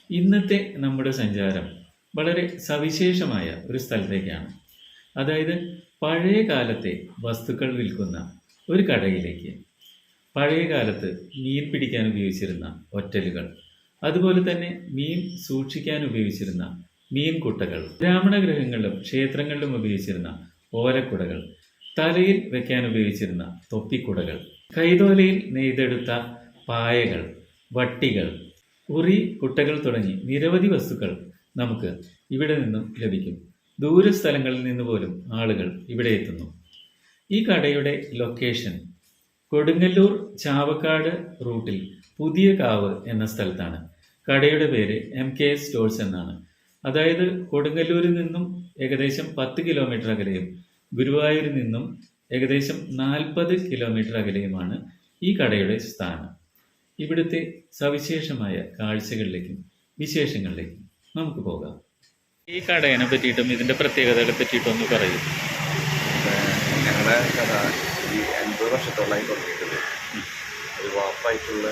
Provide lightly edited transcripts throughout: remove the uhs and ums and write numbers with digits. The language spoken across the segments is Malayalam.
ഇന്നത്തെ നമ്മുടെ സഞ്ചാരം വളരെ സവിശേഷമായ ഒരു സ്ഥലത്തേക്കാണ്. അതായത് പഴയ കാലത്തെ വസ്തുക്കൾ വിൽക്കുന്ന ഒരു കടയിലേക്ക്. പഴയ കാലത്ത് മീൻ പിടിക്കാൻ ഉപയോഗിച്ചിരുന്ന ഒറ്റലുകൾ, അതുപോലെ തന്നെ മീൻ സൂക്ഷിക്കാൻ ഉപയോഗിച്ചിരുന്ന മീൻകുട്ടകൾ, ബ്രാഹ്മണ ഗൃഹങ്ങളിലും ക്ഷേത്രങ്ങളിലും ഉപയോഗിച്ചിരുന്ന ഓലക്കുടകൾ, തലയിൽ വെക്കാൻ ഉപയോഗിച്ചിരുന്ന തൊപ്പിക്കുടകൾ, കൈതോലയിൽ നെയ്തെടുത്ത പായകൾ, വട്ടികൾ, ഉറി കുട്ടകൾ തുടങ്ങി നിരവധി വസ്തുക്കൾ നമുക്ക് ഇവിടെ നിന്നും ലഭിക്കും. ദൂരസ്ഥലങ്ങളിൽ നിന്ന് പോലും ആളുകൾ ഇവിടെ എത്തുന്നു. ഈ കടയുടെ ലൊക്കേഷൻ കൊടുങ്ങല്ലൂർ ചാവക്കാട് റൂട്ടിൽ പുതിയ കാവ് എന്ന സ്ഥലത്താണ്. കടയുടെ പേര് MK സ്റ്റോഴ്സ് എന്നാണ്. അതായത് കൊടുങ്ങല്ലൂരിൽ നിന്നും ഏകദേശം 10 കിലോമീറ്റർ അകലെയും ഗുരുവായൂരിൽ നിന്നും ഏകദേശം 40 കിലോമീറ്റർ അകലെയുമാണ് ഈ കടയുടെ സ്ഥാനം. ഇവിടുത്തെ സവിശേഷമായ കാഴ്ചകളിലേക്കും വിശേഷങ്ങളിലേക്കും നമുക്ക് പോകാം. ഈ കടയെ പറ്റിയിട്ടും ഇതിൻ്റെ പ്രത്യേകതകളെ പറ്റിയിട്ടും ഒന്ന് പറയും. ഞങ്ങളുടെ കട ഈ 80 വർഷത്തോളമായി തുടങ്ങിയിട്ടുണ്ട്. ഒരു വാപ്പായിട്ടുള്ള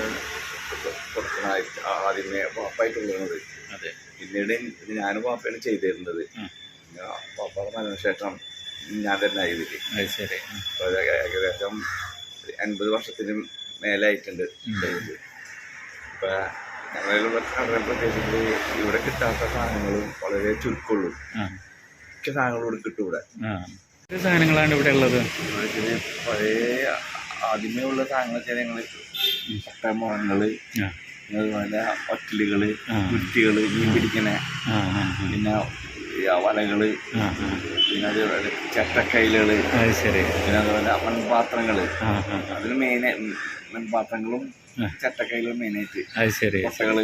കുറച്ചനായി ആദ്യമേ വാപ്പായിട്ടുള്ളത്. അതെ. പിന്നീട് ഇത് ഞാനും വാപ്പയാണ് ചെയ്തിരുന്നത്. വാപ്പയുടെ മരണശേഷം ഞാൻ തന്നെ ആയി ഇതിൽ. ശരി. ഏകദേശം 80 വർഷത്തിന് മേലായിട്ടുണ്ട്. ഇപ്പം ഞങ്ങളുടെ കട പ്രത്യേകിച്ച് ഇവിടെ കിട്ടാത്ത സാധനങ്ങളും വളരെ ചുരുക്കമുള്ളൂ. മിക്ക സാധനങ്ങളും ഇവിടെ കിട്ടും. ഇവിടെ സാധനങ്ങളാണ് ഇവിടെ ഉള്ളത്. പഴയ ആദ്യമേ ഉള്ള സാധനങ്ങൾ വെച്ചാൽ ഞങ്ങൾ ചട്ടമുറങ്ങൾ, അതുപോലെ ഒറ്റലുകൾ, കുറ്റികൾ, മീൻ പിടിക്കണ, പിന്നെ വലകള്, പിന്നെ അതേപോലെ ചട്ടക്കൈലുകൾ, പിന്നെ അതുപോലെ മൺപാത്രങ്ങൾ. അതിന് മൺപാത്രങ്ങളും ചട്ടക്കൈലും മെയിനായിട്ട് കൊട്ടകള്.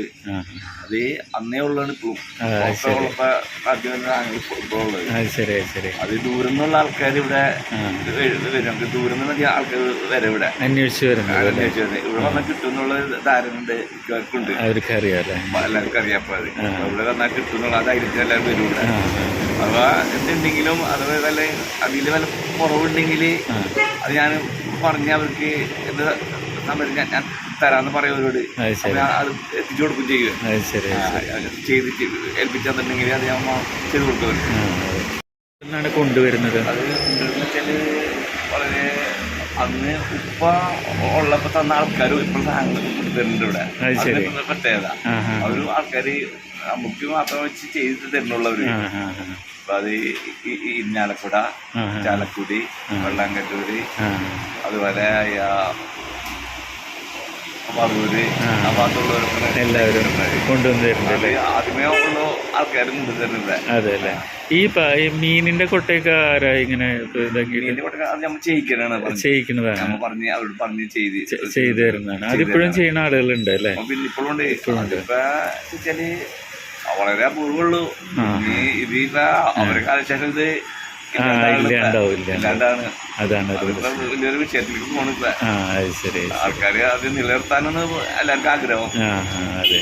അത് അന്നേ ഉള്ളതാണ് ഇപ്പോഴും. അത് ദൂരം നിന്നുള്ള ആൾക്കാർ ഇവിടെ വരും. ദൂരം നിന്നുള്ള ആൾക്കാർ വരെ ഇവിടെ അന്വേഷിച്ച് വരുന്നത്. ഇവിടെ വന്നാൽ കിട്ടും എന്നുള്ള ധാരണ ഇവർക്കുണ്ട്. എല്ലാവർക്കും അറിയാം. അപ്പൊ അത് ഇവിടെ വന്നാൽ കിട്ടും എന്നുള്ള ധൈര്യത്തിൽ എല്ലാവരും വരും ഇവിടെ. അപ്പൊ എന്തുണ്ടെങ്കിലും അതുപോലെ വല്ല അതിൽ വല്ല കുറവുണ്ടെങ്കിൽ അത് ഞാൻ പറഞ്ഞ് അവർക്ക് എന്താ ഞാൻ തരാന്ന് പറയവരോട് അത് എത്തിച്ചു കൊടുക്കും ചെയ്യും. ചെയ്തിട്ട് ഏൽപ്പിച്ചെന്നുണ്ടെങ്കിൽ അത് ഞാൻ ചെയ്ത് കൊടുക്കും. കൊണ്ടുവരുന്നത് അത് കൊണ്ടുവരുന്ന വെച്ചാൽ വളരെ അന്ന് ഉപ്പ ഉള്ളപ്പോ തന്ന ആൾക്കാരും ഇപ്പോൾ സാധനങ്ങൾ കൊണ്ടുതരുന്നുണ്ട് ഇവിടെ. അതിന്റെ പ്രത്യേകത അവരും ആൾക്കാര് നമുക്ക് മാത്രം വെച്ച് ചെയ്ത് തരുന്നുള്ളവര്. അപ്പൊ അത് ഇരിഞ്ഞാലക്കുട, ചാലക്കുടി, വെള്ളാങ്കല്ലൂര്, അതുപോലെ പറവൂര്, ആ ഭാഗത്തുള്ളവർക്ക് എല്ലാവരും കൊണ്ടുവന്നിരുന്നത്. ആദ്യമേ ഉള്ള ആൾക്കാരും കൊണ്ടുതരുന്നത്. അതെ അല്ലേ. ഈ മീനിന്റെ കൊട്ടയൊക്കെ ആരാ ഇങ്ങനെ മീനിന്റെ കൊട്ട അത് നമ്മൾ ചെയ്യിക്കുന്നതാണ്. നമ്മൾ പറഞ്ഞ് അവരോട് പറഞ്ഞ് ചെയ്തു തരുന്നതാണ്. അതിപ്പോഴും ചെയ്യുന്ന ആളുകളുണ്ട് അല്ലേ? പിന്നെ ഇപ്പോഴും ഇപ്പൊ വെച്ചാല് വളരെ അപൂർവമുള്ളൂ. ഇതിപ്പോ അവരെ കാലശേഷം ഇത് അതാണ് വലിയൊരു വിഷയത്തിലേക്ക് പോണിപ്പോ. ശരി. ആൾക്കാര് അത് നിലനിർത്താനൊന്ന് എല്ലാവർക്കും ആഗ്രഹം. അതെ.